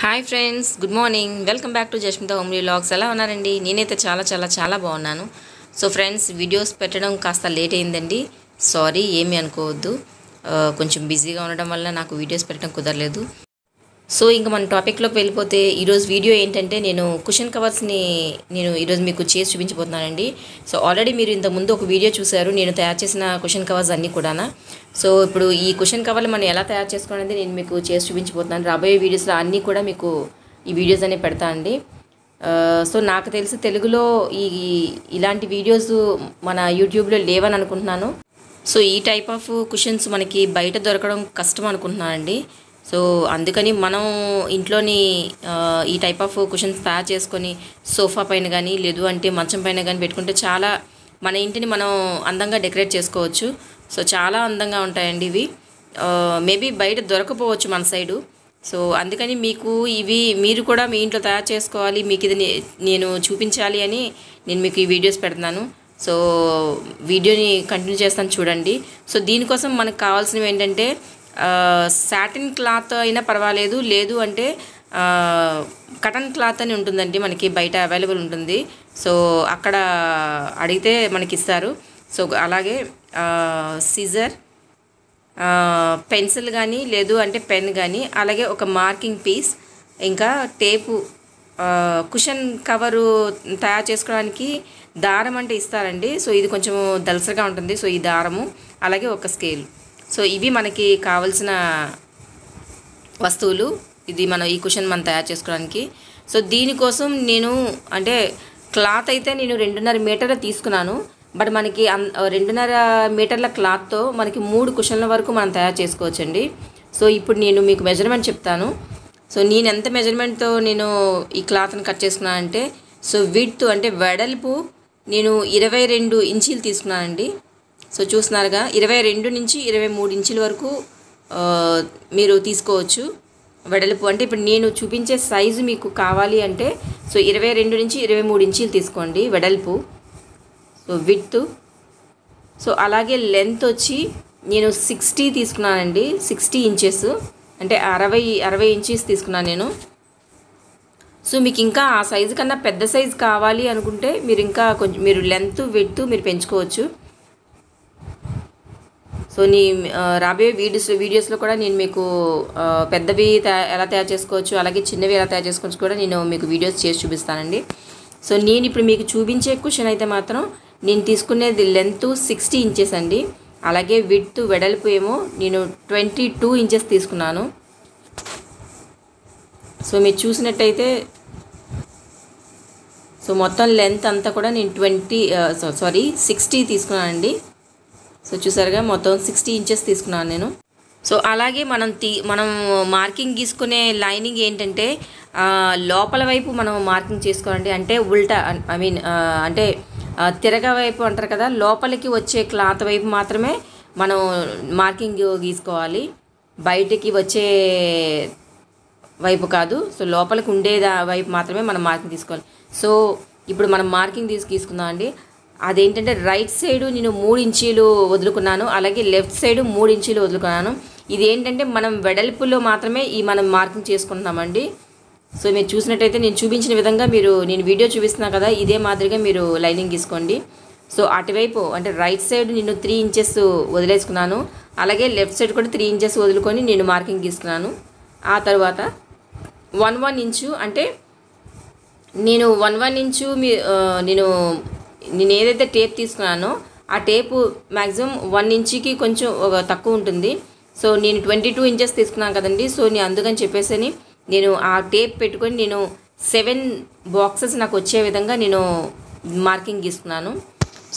Hi friends, good morning. Welcome back to Jasmitha homely vlogs. ఎలా ఉన్నారండి? నేనైతే చాలా బాగున్నాను. సో ఫ్రెండ్స్, వీడియోస్ పెట్టడం కాస్త లేట్ అయిందండి. సారీ, ఏమీ అనుకోవద్దు. కొంచెం బిజీగా ఉండడం వల్ల నాకు వీడియోస్ పెట్టడం కుదరలేదు. సో ఇంకా మన టాపిక్లోకి వెళ్ళిపోతే, ఈరోజు వీడియో ఏంటంటే నేను కుషన్ కవర్స్ని ఈరోజు మీకు చేసి చూపించబోతున్నానండి. సో ఆల్రెడీ మీరు ఇంతకుముందు ఒక వీడియో చూశారు, నేను తయారు చేసిన కుషన్ కవర్స్ అన్నీ కూడా. సో ఇప్పుడు ఈ కుషన్ కవర్లు మనం ఎలా తయారు చేసుకోవాలనేది నేను మీకు చేసి చూపించబోతున్నాను. రాబోయే వీడియోస్లో అన్నీ కూడా మీకు ఈ వీడియోస్ అనేవి పెడతానండి. సో నాకు తెలిసి తెలుగులో ఇలాంటి వీడియోస్ మన యూట్యూబ్లో లేవని అనుకుంటున్నాను. సో ఈ టైప్ ఆఫ్ కుషన్స్ మనకి బయట దొరకడం కష్టం అనుకుంటున్నానండి. సో అందుకని మనం ఇంట్లోని ఈ టైప్ ఆఫ్ కుషన్స్ తయారు చేసుకొని సోఫా పైన కానీ లేదు అంటే మంచం పైన కానీ పెట్టుకుంటే చాలా మన ఇంటిని మనం అందంగా డెకరేట్ చేసుకోవచ్చు. సో చాలా అందంగా ఉంటాయండి ఇవి. మేబీ బయట దొరకపోవచ్చు మన సైడు. సో అందుకని మీరు కూడా మీ ఇంట్లో తయారు చేసుకోవాలి, మీకు ఇది నేను చూపించాలి అని నేను మీకు ఈ వీడియోస్ పెడుతున్నాను. సో వీడియోని కంటిన్యూ చేస్తాను, చూడండి. సో దీనికోసం మనకు కావాల్సినవి ఏంటంటే, సాటిన్ క్లాత్ అయినా పర్వాలేదు, లేదు అంటే కటన్ క్లాత్ అని ఉంటుందండి, మనకి బయట అవైలబుల్ ఉంటుంది. సో అక్కడ అడిగితే మనకి ఇస్తారు. సో అలాగే సిజర్, పెన్సిల్ కానీ లేదు అంటే పెన్ కానీ, అలాగే ఒక మార్కింగ్ పీస్, ఇంకా టేపు. కుషన్ కవరు తయారు చేసుకోవడానికి దారం అంటే ఇస్తారండి. సో ఇది కొంచెం దలసగా ఉంటుంది. సో ఈ దారము, అలాగే ఒక స్కేల్. సో ఇవి మనకి కావలసిన వస్తువులు. ఇది ఈ కుషన్ మనం తయారు చేసుకోవడానికి. సో దీనికోసం నేను క్లాత్ అయితే నేను 2.5 మీటర్లు తీసుకున్నాను. బట్ మనకి 2.5 మీటర్ల క్లాత్తో మనకి 3 కుషన్ల వరకు మనం తయారు చేసుకోవచ్చండి. సో ఇప్పుడు నేను మీకు మెజర్మెంట్ చెప్తాను. సో నేను ఎంత మెజర్మెంట్తో నేను ఈ క్లాత్ని కట్ చేసుకున్నానంటే, సో విడ్త్ అంటే వెడల్పు నేను 22 ఇంచీలు తీసుకున్నానండి. సో చూస్తున్నారుగా, 22 నుంచి 23 ఇంచుల వరకు మీరు తీసుకోవచ్చు వెడల్పు. అంటే ఇప్పుడు నేను చూపించే సైజు మీకు కావాలి అంటే, సో 22 నుంచి 23 ఇంచీలు తీసుకోండి వెడల్పు. So width. సో అలాగే లెంత్ వచ్చి నేను 60 తీసుకున్నానండి. 60 ఇంచెస్ అంటే 60 ఇంచెస్ తీసుకున్నాను నేను. సో మీకు ఇంకా ఆ సైజు కన్నా పెద్ద సైజు కావాలి అనుకుంటే మీరు లెంత్ విడ్త్ మీరు పెంచుకోవచ్చు. సో రాబోయే వీడియోస్లో కూడా నేను మీకు పెద్దవి ఎలా తయారు చేసుకోవచ్చు, అలాగే చిన్నవి ఎలా తయారు చేసుకోవచ్చు కూడా నేను మీకు వీడియోస్ చేసి చూపిస్తానండి. సో నేను ఇప్పుడు మీకు చూపించే కుషన్ అయితే మాత్రం నేను తీసుకునేది లెంత్ 60 ఇంచెస్ అండి. అలాగే విడ్త్ వెడల్పు ఏమో నేను 22 ఇంచెస్ తీసుకున్నాను. సో మీరు చూసినట్టయితే, సో మొత్తం లెంత్ అంతా కూడా నేను 60 తీసుకున్నానండి. సో చూసారుగా, మొత్తం 60 ఇంచెస్ తీసుకున్నాను నేను. సో అలాగే మనం మార్కింగ్ గీసుకునే లైనింగ్ ఏంటంటే, లోపల వైపు మనం మార్కింగ్ చేసుకోవాలండి. అంటే ఉల్టా, అంటే తిరగ వైపు అంటారు కదా, లోపలికి వచ్చే క్లాత్ వైపు మాత్రమే మనం మార్కింగ్ గీసుకోవాలి, బయటికి వచ్చే వైపు కాదు. సో లోపలికి ఉండే వైపు మాత్రమే మనం మార్కింగ్ తీసుకోవాలి. సో ఇప్పుడు మనం మార్కింగ్ గీసుకుందాం అండి. అదేంటంటే, రైట్ సైడు నేను 3 ఇంచీలు వదులుకున్నాను, అలాగే లెఫ్ట్ సైడు 3 ఇంచీలు వదులుకున్నాను. ఇది ఏంటంటే మనం వెడల్పులో మాత్రమే మనం మార్కింగ్ చేసుకుంటున్నామండి. సో మీరు చూసినట్టయితే నేను చూపించిన విధంగా నేను వీడియో చూపిస్తున్నాను కదా, ఇదే మాదిరిగా మీరు లైనింగ్ గీసుకోండి. సో అటువైపు అంటే రైట్ సైడ్ నేను 3 ఇంచెస్ వదిలేసుకున్నాను, అలాగే లెఫ్ట్ సైడ్ కూడా 3 ఇంచెస్ వదులుకొని నేను మార్కింగ్ గీసుకున్నాను. ఆ తర్వాత 1 ఇంచు అంటే నేను 1 ఇంచు నేను ఏదైతే టేప్ తీసుకున్నానో ఆ టేపు మ్యాక్సిమం 1 ఇంచుకి కొంచెం తక్కువ ఉంటుంది. సో నేను 22 ఇంచెస్ తీసుకున్నాను కదండి. సో నేను అందుకని చెప్పేసి నేను ఆ టేప్ పెట్టుకొని నేను 7 బాక్సెస్ నాకు వచ్చే విధంగా నేను మార్కింగ్ గీసుకున్నాను.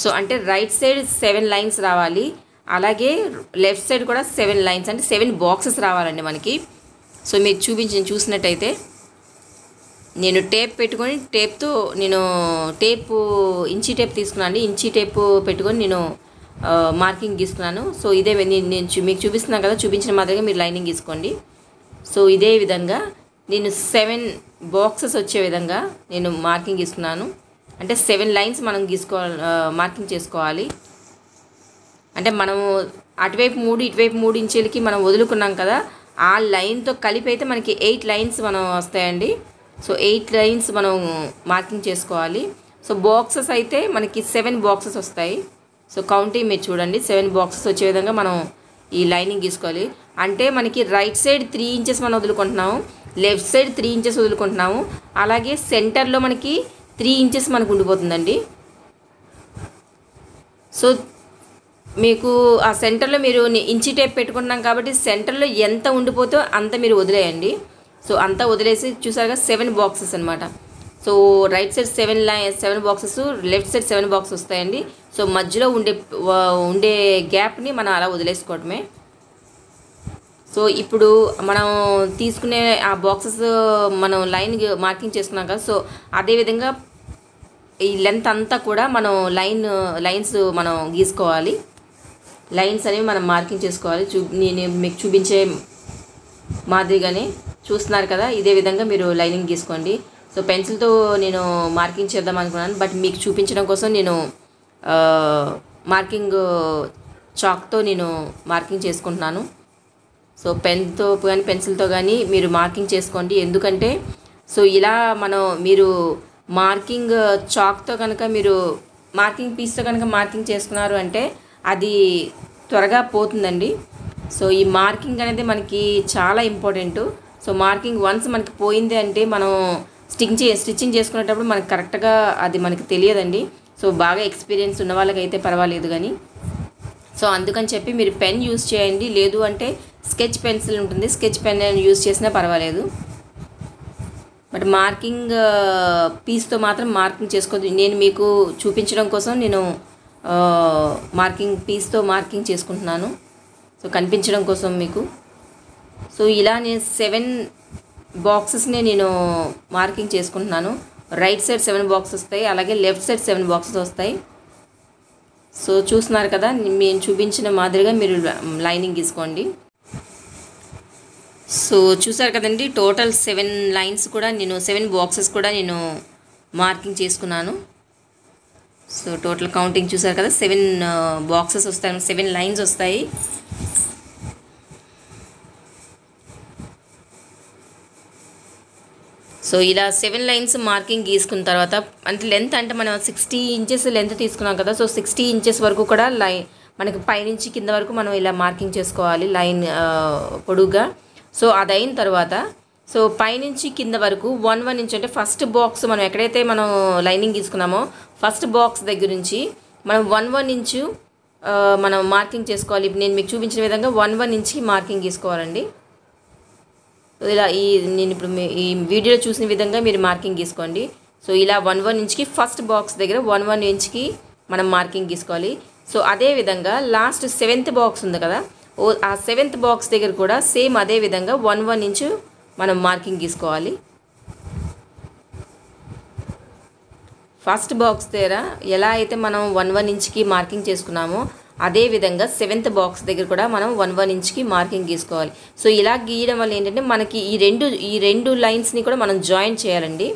సో అంటే రైట్ సైడ్ 7 లైన్స్ రావాలి, అలాగే లెఫ్ట్ సైడ్ కూడా 7 లైన్స్, అంటే 7 బాక్సెస్ రావాలండి మనకి. సో మీరు చూసినట్టయితే నేను టేప్ పెట్టుకొని టేప్తో నేను ఇంచీ టేప్ తీసుకున్నాను. ఇంచీ టేప్ పెట్టుకొని నేను మార్కింగ్ గీసుకున్నాను. సో ఇదే నేను మీకు చూపిస్తున్నాను కదా, చూపించిన మాదిరిగా మీరు లైనింగ్ గీసుకోండి. సో ఇదే విధంగా నేను 7 బాక్సెస్ వచ్చే విధంగా నేను మార్కింగ్ గీసుకున్నాను. అంటే 7 లైన్స్ మనం మార్కింగ్ చేసుకోవాలి. అంటే మనము అటువైపు 3 ఇటువైపు 3 ఇంచీలకి మనం వదులుకున్నాం కదా, ఆ లైన్తో కలిపి అయితే మనకి 8 లైన్స్ మనం వస్తాయండి. సో 8 లైన్స్ మనం మార్కింగ్ చేసుకోవాలి. సో బాక్సెస్ అయితే మనకి 7 బాక్సెస్ వస్తాయి. సో కౌంటింగ్ మీరు చూడండి, 7 బాక్సెస్ వచ్చే విధంగా మనం ఈ లైనింగ్ గీసుకోవాలి. అంటే మనకి రైట్ సైడ్ 3 ఇంచెస్ మనం వదులుకుంటున్నాము, లెఫ్ట్ సైడ్ 3 ఇంచెస్ వదులుకుంటున్నాము, అలాగే సెంటర్లో మనకి 3 ఇంచెస్ మనకు ఉండిపోతుందండి. సో మీకు ఆ సెంటర్లో మీరు ఇంచి టేప్ పెట్టుకుంటున్నాం కాబట్టి సెంటర్లో ఎంత ఉండిపోతే అంత మీరు వదిలేయండి. సో అంతా వదిలేసి చూసారుగా 7 బాక్సెస్ అనమాట. So right side 7 boxes, left side 7 boxes వస్తాయండి. సో మధ్యలో ఉండే గ్యాప్ని మనం అలా వదిలేసుకోవటమే. సో ఇప్పుడు మనం తీసుకునే ఆ బాక్సెస్ మనం లైన్ మార్కింగ్ చేసుకున్నాం కదా. సో అదేవిధంగా ఈ లెంత్ అంతా కూడా మనం లైన్స్ మనం గీసుకోవాలి. లైన్స్ అనేవి మనం మార్కింగ్ చేసుకోవాలి. నేను మీకు చూపించే మాదిరిగానే చూస్తున్నారు కదా, ఇదే విధంగా మీరు లైనింగ్ గీసుకోండి. సో పెన్సిల్తో నేను మార్కింగ్ చేద్దాం అనుకున్నాను, బట్ మీకు చూపించడం కోసం నేను మార్కింగ్ చాక్తో నేను మార్కింగ్ చేసుకుంటున్నాను. సో పెన్తో కానీ పెన్సిల్తో కానీ మీరు మార్కింగ్ చేసుకోండి. ఎందుకంటే సో ఇలా మీరు మార్కింగ్ చాక్తో కనుక మీరు మార్కింగ్ పీస్తో కనుక మార్కింగ్ చేసుకున్నారు అంటే అది త్వరగా పోతుందండి. సో ఈ మార్కింగ్ అనేది మనకి చాలా ఇంపార్టెంట్. సో మార్కింగ్ వన్స్ మనకి పోయింది అంటే మనం స్టిచ్చింగ్ చేసుకునేటప్పుడు మనకి కరెక్ట్గా అది మనకి తెలియదండి. సో బాగా ఎక్స్పీరియన్స్ ఉన్న వాళ్ళకైతే పర్వాలేదు కానీ. సో అందుకని చెప్పి మీరు పెన్ యూస్ చేయండి, లేదు అంటే స్కెచ్ పెన్సిల్ ఉంటుంది, స్కెచ్ పెన్ యూస్ చేసినా పర్వాలేదు. బట్ మార్కింగ్ పీస్తో మాత్రం మార్కింగ్ చేసుకోవద్దు. నేను మీకు చూపించడం కోసం నేను మార్కింగ్ పీస్తో మార్కింగ్ చేసుకుంటున్నాను, సో కనిపించడం కోసం మీకు. సో ఇలా నేను 7 బాక్సెస్ని నేను మార్కింగ్ చేసుకుంటున్నాను. రైట్ సైడ్ 7 బాక్సెస్ వస్తాయి, అలాగే లెఫ్ట్ సైడ్ 7 బాక్సెస్ వస్తాయి. సో చూస్తున్నారు కదా, నేను చూపించిన మాదిరిగా మీరు లైనింగ్ గీసుకోండి. సో చూసారు కదండి, టోటల్ 7 లైన్స్ కూడా నేను 7 బాక్సెస్ కూడా నేను మార్కింగ్ చేసుకున్నాను. సో టోటల్ కౌంటింగ్ చూసారు కదా, 7 బాక్సెస్ వస్తాయి, 7 లైన్స్ వస్తాయి. సో ఇలా 7 లైన్స్ మార్కింగ్ గీసుకున్న తర్వాత అంటే లెంత్ అంటే మనం 60 ఇంచెస్ లెంత్ తీసుకున్నాం కదా. సో 60 ఇంచెస్ వరకు కూడా మనకి పైనుంచి కింద వరకు మనం ఇలా మార్కింగ్ చేసుకోవాలి లైన్ పొడుగ్గా. సో అది అయిన తర్వాత సో పైనుంచి కింద వరకు 1 ఇంచ్ అంటే ఫస్ట్ బాక్స్ మనం ఎక్కడైతే మనం లైనింగ్ తీసుకున్నామో ఫస్ట్ బాక్స్ దగ్గర నుంచి మనం 1 ఇంచు మనం మార్కింగ్ చేసుకోవాలి. ఇప్పుడు నేను మీకు చూపించిన విధంగా 1 ఇంచ్కి మార్కింగ్ గీసుకోవాలండి. ఇలా నేను ఇప్పుడు ఈ వీడియోలో చూసిన విధంగా మీరు మార్కింగ్ గీసుకోండి. సో ఇలా 1 ఇంచ్కి ఫస్ట్ బాక్స్ దగ్గర 1 ఇంచ్కి మనం మార్కింగ్ గీసుకోవాలి. సో అదేవిధంగా లాస్ట్ 7th బాక్స్ ఉంది కదా, ఆ 7th బాక్స్ దగ్గర కూడా సేమ్ అదే విధంగా 1 ఇంచు మనం మార్కింగ్ గీసుకోవాలి. ఫస్ట్ బాక్స్ దగ్గర ఎలా అయితే మనం 1 ఇంచ్కి మార్కింగ్ చేసుకున్నామో అదేవిధంగా 7th బాక్స్ దగ్గర కూడా మనం 1 ఇంచ్కి మార్కింగ్ గీసుకోవాలి. సో ఇలా గీయడం వల్ల ఏంటంటే మనకి ఈ రెండు లైన్స్ని కూడా మనం జాయిన్ చేయాలండి.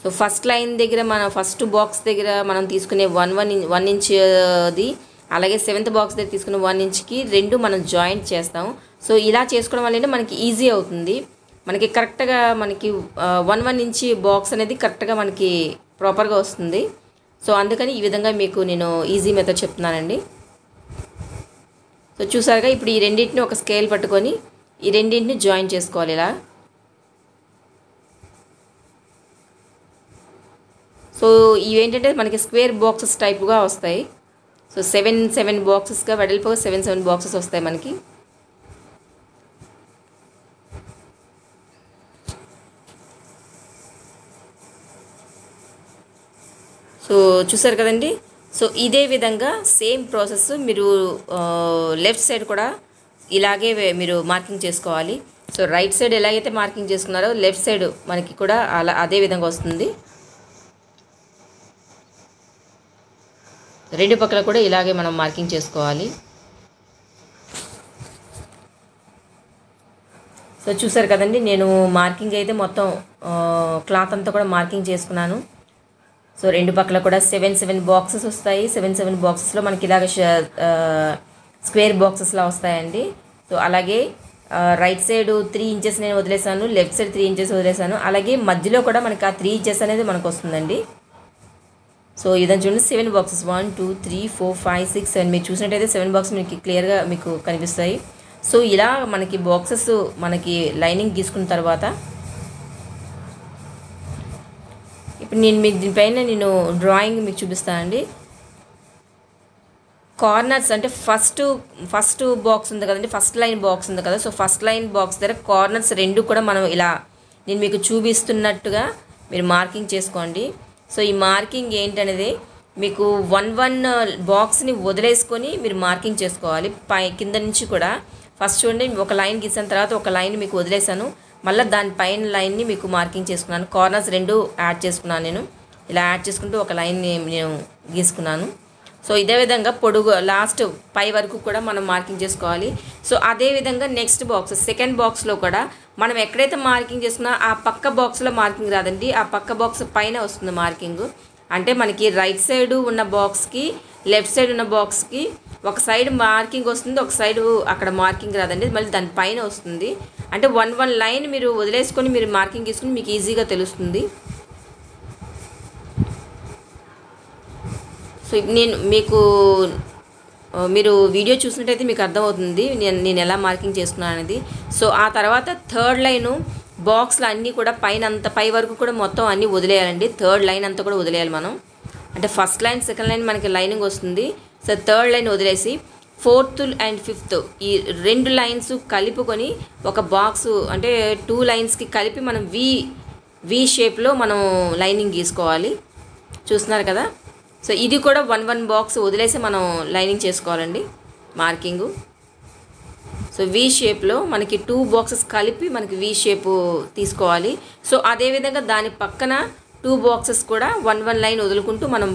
సో ఫస్ట్ లైన్ దగ్గర మన ఫస్ట్ బాక్స్ దగ్గర మనం తీసుకునే 1 ఇంచ్ది అలాగే 7th బాక్స్ దగ్గర తీసుకునే 1 ఇంచ్కి రెండు మనం జాయింట్ చేస్తాం. సో ఇలా చేసుకోవడం వల్ల మనకి ఈజీ అవుతుంది, మనకి కరెక్ట్గా మనకి 1 ఇంచ్ బాక్స్ అనేది కరెక్ట్గా మనకి ప్రాపర్గా వస్తుంది. సో అందుకని ఈ విధంగా మీకు నేను ఈజీ మెథడ్ చెప్తున్నానండి. సో చూసారుగా, ఇప్పుడు ఈ రెండింటిని ఒక స్కేల్ పట్టుకొని ఈ రెండింటిని జాయిన్ చేసుకోవాలి ఇలా. సో ఇవేంటంటే మనకి స్క్వేర్ బాక్సెస్ టైప్గా వస్తాయి. సో 7 బాక్సెస్గా వెడల్పుగా 7 బాక్సెస్ వస్తాయి మనకి. సో చూసారు కదండి. సో ఇదే విధంగా సేమ్ ప్రాసెస్ మీరు లెఫ్ట్ సైడ్ కూడా ఇలాగే మీరు మార్కింగ్ చేసుకోవాలి. సో రైట్ సైడ్ ఎలాగైతే మార్కింగ్ చేసుకున్నారో లెఫ్ట్ సైడ్ మనకి కూడా అదే విధంగా వస్తుంది. రెండు పక్కల కూడా ఇలాగే మనం మార్కింగ్ చేసుకోవాలి. సో చూసారు కదండి, నేను మార్కింగ్ అయితే మొత్తం క్లాత్ అంతా కూడా మార్కింగ్ చేసుకున్నాను. సో రెండు పక్కల కూడా 7 బాక్సెస్ వస్తాయి. 7 బాక్సెస్లో మనకి ఇలాగ స్క్వేర్ బాక్సెస్లా వస్తాయండి. సో అలాగే రైట్ సైడ్ 3 ఇంచెస్ నేను వదిలేసాను, లెఫ్ట్ సైడ్ 3 ఇంచెస్ వదిలేసాను. అలాగే మధ్యలో కూడా మనకి ఆ 3 ఇంచెస్ అనేది మనకు వస్తుందండి. సో ఇదని చూడండి 7 బాక్సెస్ 1 2 3 4 5 6 7 మీరు చూసినట్టయితే 7 బాక్స్ మీకు క్లియర్గా మీకు కనిపిస్తాయి. సో ఇలా మనకి బాక్సెస్ మనకి లైనింగ్ గీసుకున్న తర్వాత ఇప్పుడు నేను మీకు దీనిపైన డ్రాయింగ్ మీకు చూపిస్తానండి. కార్నర్స్ అంటే ఫస్ట్ బాక్స్ ఉంది కదండి, ఫస్ట్ లైన్ బాక్స్ ఉంది కదా. సో ఫస్ట్ లైన్ బాక్స్ దగ్గర కార్నర్స్ రెండు కూడా మనం ఇలా నేను మీకు చూపిస్తున్నట్టుగా మీరు మార్కింగ్ చేసుకోండి. సో ఈ మార్కింగ్ ఏంటనేది మీకు 1 బాక్స్ని వదిలేసుకొని మీరు మార్కింగ్ చేసుకోవాలి. కింద నుంచి కూడా ఫస్ట్ చూడండి ఒక లైన్ గీసిన తర్వాత ఒక లైన్ మీకు వదిలేసాను, మళ్ళీ దానిపైన లైన్ని మీకు మార్కింగ్ చేసుకున్నాను. కార్నర్స్ రెండు యాడ్ చేసుకున్నాను. నేను ఇలా యాడ్ చేసుకుంటూ ఒక లైన్ని నేను గీసుకున్నాను. సో ఇదే విధంగా పొడుగు లాస్ట్ పై వరకు కూడా మనం మార్కింగ్ చేసుకోవాలి. సో అదే విధంగా నెక్స్ట్ బాక్స్ సెకండ్ బాక్స్లో కూడా మనం ఎక్కడైతే మార్కింగ్ చేసుకున్నా ఆ పక్క బాక్స్లో మార్కింగ్ రాదండి, ఆ పక్క బాక్స్ పైన వస్తుంది మార్కింగ్. అంటే మనకి రైట్ సైడ్ ఉన్న బాక్స్కి లెఫ్ట్ సైడ్ ఉన్న బాక్స్కి ఒక సైడ్ మార్కింగ్ వస్తుంది, ఒక సైడ్ అక్కడ మార్కింగ్ రాదండి, మళ్ళీ దాని పైన వస్తుంది. అంటే 1 లైన్ మీరు వదిలేసుకొని మీరు మార్కింగ్ తీసుకుని మీకు ఈజీగా తెలుస్తుంది. సో నేను మీరు వీడియో చూసినట్టయితే మీకు అర్థమవుతుంది నేను ఎలా మార్కింగ్ చేసుకున్నాను అనేది. సో ఆ తర్వాత థర్డ్ లైను బాక్స్లో అన్నీ కూడా పై వరకు కూడా మొత్తం అన్నీ వదిలేయాలండి. థర్డ్ లైన్ అంతా కూడా వదిలేయాలి మనం. అంటే ఫస్ట్ లైన్ సెకండ్ లైన్ మనకి లైనింగ్ వస్తుంది. సో థర్డ్ లైన్ వదిలేసి 4th అండ్ 5th ఈ 2 లైన్స్ కలుపుకొని ఒక బాక్స్ అంటే 2 లైన్స్కి కలిపి మనం వి షేప్లో మనం లైనింగ్ గీసుకోవాలి. చూస్తున్నారు కదా. సో ఇది కూడా 1 బాక్స్ వదిలేసి మనం లైనింగ్ చేసుకోవాలండి మార్కింగు. సో వి షేప్లో మనకి 2 బాక్సెస్ కలిపి మనకి వి షేప్ తీసుకోవాలి. సో అదేవిధంగా దాని పక్కన 2 బాక్సెస్ కూడా 1 లైన్ వదులుకుంటూ మనం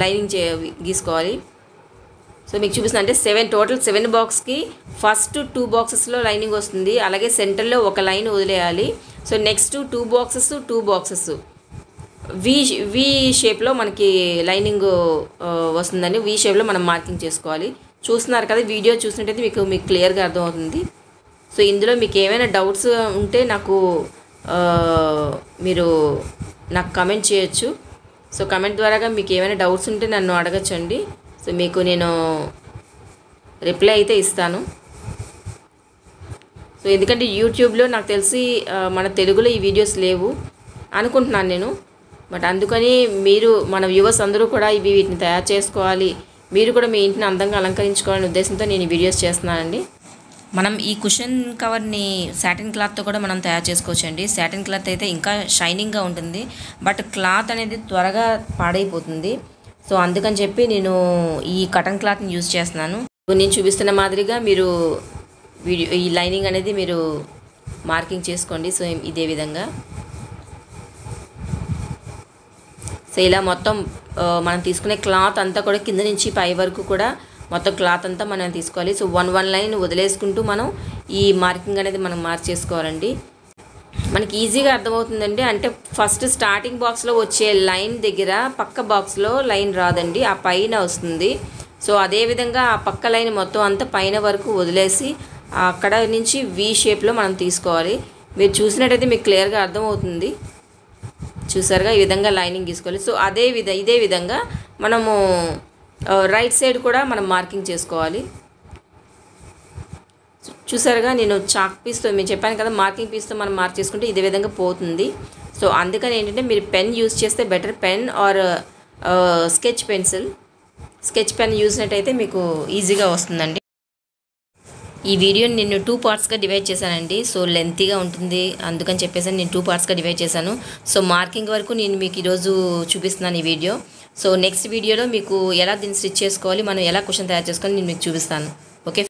లైనింగ్ గీసుకోవాలి. సో మీకు చూపిస్తుంది అంటే టోటల్ 7 బాక్స్కి ఫస్ట్ 2 బాక్సెస్లో లైనింగ్ వస్తుంది. అలాగే సెంటర్లో ఒక లైన్ వదిలేయాలి. సో నెక్స్ట్ 2 బాక్సెస్ వి షేప్లో మనకి లైనింగ్ వస్తుందండి. వి షేప్లో మనం మార్కింగ్ చేసుకోవాలి. చూస్తున్నారు కదా, వీడియో చూసినట్టయితే మీకు క్లియర్గా అర్థమవుతుంది. సో ఇందులో మీకు ఏమైనా డౌట్స్ ఉంటే మీరు నాకు కమెంట్ చేయొచ్చు. సో కమెంట్ ద్వారాగా మీకు ఏమైనా డౌట్స్ ఉంటే నన్ను అడగచ్చండి. సో మీకు నేను రిప్లై అయితే ఇస్తాను. సో ఎందుకంటే యూట్యూబ్లో నాకు తెలిసి మన తెలుగులో ఈ వీడియోస్ లేవు అనుకుంటున్నాను నేను. బట్ అందుకని మన వ్యూవర్స్ అందరూ కూడా వీటిని తయారు చేసుకోవాలి, మీరు కూడా మీ ఇంటిని అందంగా అలంకరించుకోవాలనే ఉద్దేశంతో నేను ఈ వీడియోస్ చేస్తున్నానండి. మనం ఈ కుషన్ కవర్ని సాటిన్ క్లాత్తో కూడా మనం తయారు చేసుకోవచ్చండి. సాటిన్ క్లాత్ అయితే ఇంకా షైనింగ్గా ఉంటుంది, బట్ క్లాత్ అనేది త్వరగా పాడైపోతుంది. సో అందుకని చెప్పి నేను ఈ కాటన్ క్లాత్ని యూజ్ చేస్తున్నాను. నేను చూపిస్తున్న మాదిరిగా మీరు ఈ లైనింగ్ అనేది మీరు మార్కింగ్ చేసుకోండి. సో ఇదే విధంగా సో ఇలా మొత్తం మనం తీసుకునే క్లాత్ అంతా కూడా కింద నుంచి పై వరకు కూడా మొత్తం క్లాత్ అంతా మనం తీసుకోవాలి. సో 1 లైన్ వదిలేసుకుంటూ మనం ఈ మార్కింగ్ అనేది మనం మార్క్ చేసుకోవాలండి. మనకి ఈజీగా అర్థమవుతుందండి. అంటే ఫస్ట్ స్టార్టింగ్ బాక్స్లో వచ్చే లైన్ దగ్గర పక్క బాక్స్లో లైన్ రాదండి, ఆ పైన వస్తుంది. సో అదేవిధంగా ఆ పక్క లైన్ మొత్తం అంతా పైన వరకు వదిలేసి అక్కడ నుంచి వి షేప్లో మనం తీసుకోవాలి. మీరు చూసినట్టయితే మీకు క్లియర్గా అర్థమవుతుంది. చూసారుగా, ఈ విధంగా లైనింగ్ తీసుకోవాలి. సో ఇదే విధంగా మనము రైట్ సైడ్ కూడా మనం మార్కింగ్ చేసుకోవాలి. చూసారుగా, నేను చాక్ పీస్తో నేను చెప్పాను కదా, మార్కింగ్ పీస్తో మనం మార్క్ చేసుకుంటే ఇదే విధంగా పోతుంది. సో అందుకని ఏంటంటే మీరు పెన్ యూజ్ చేస్తే better, pen or sketch pen యూజ్నట్టయితే మీకు ఈజీగా వస్తుందండి. ఈ వీడియోని నేను 2 పార్ట్స్గా డివైడ్ చేశానండి. సో లెంతీగా ఉంటుంది, అందుకని చెప్పేసి నేను 2 పార్ట్స్గా డివైడ్ చేశాను. సో మార్కింగ్ వరకు నేను మీకు ఈరోజు చూపిస్తున్నాను ఈ వీడియో. సో నెక్స్ట్ వీడియోలో మీకు ఎలా దీన్ని స్టిచ్ చేసుకోవాలి, మనం ఎలా కుషన్ తయారు చేసుకోవాలి నేను మీకు చూపిస్తాను. ఓకే.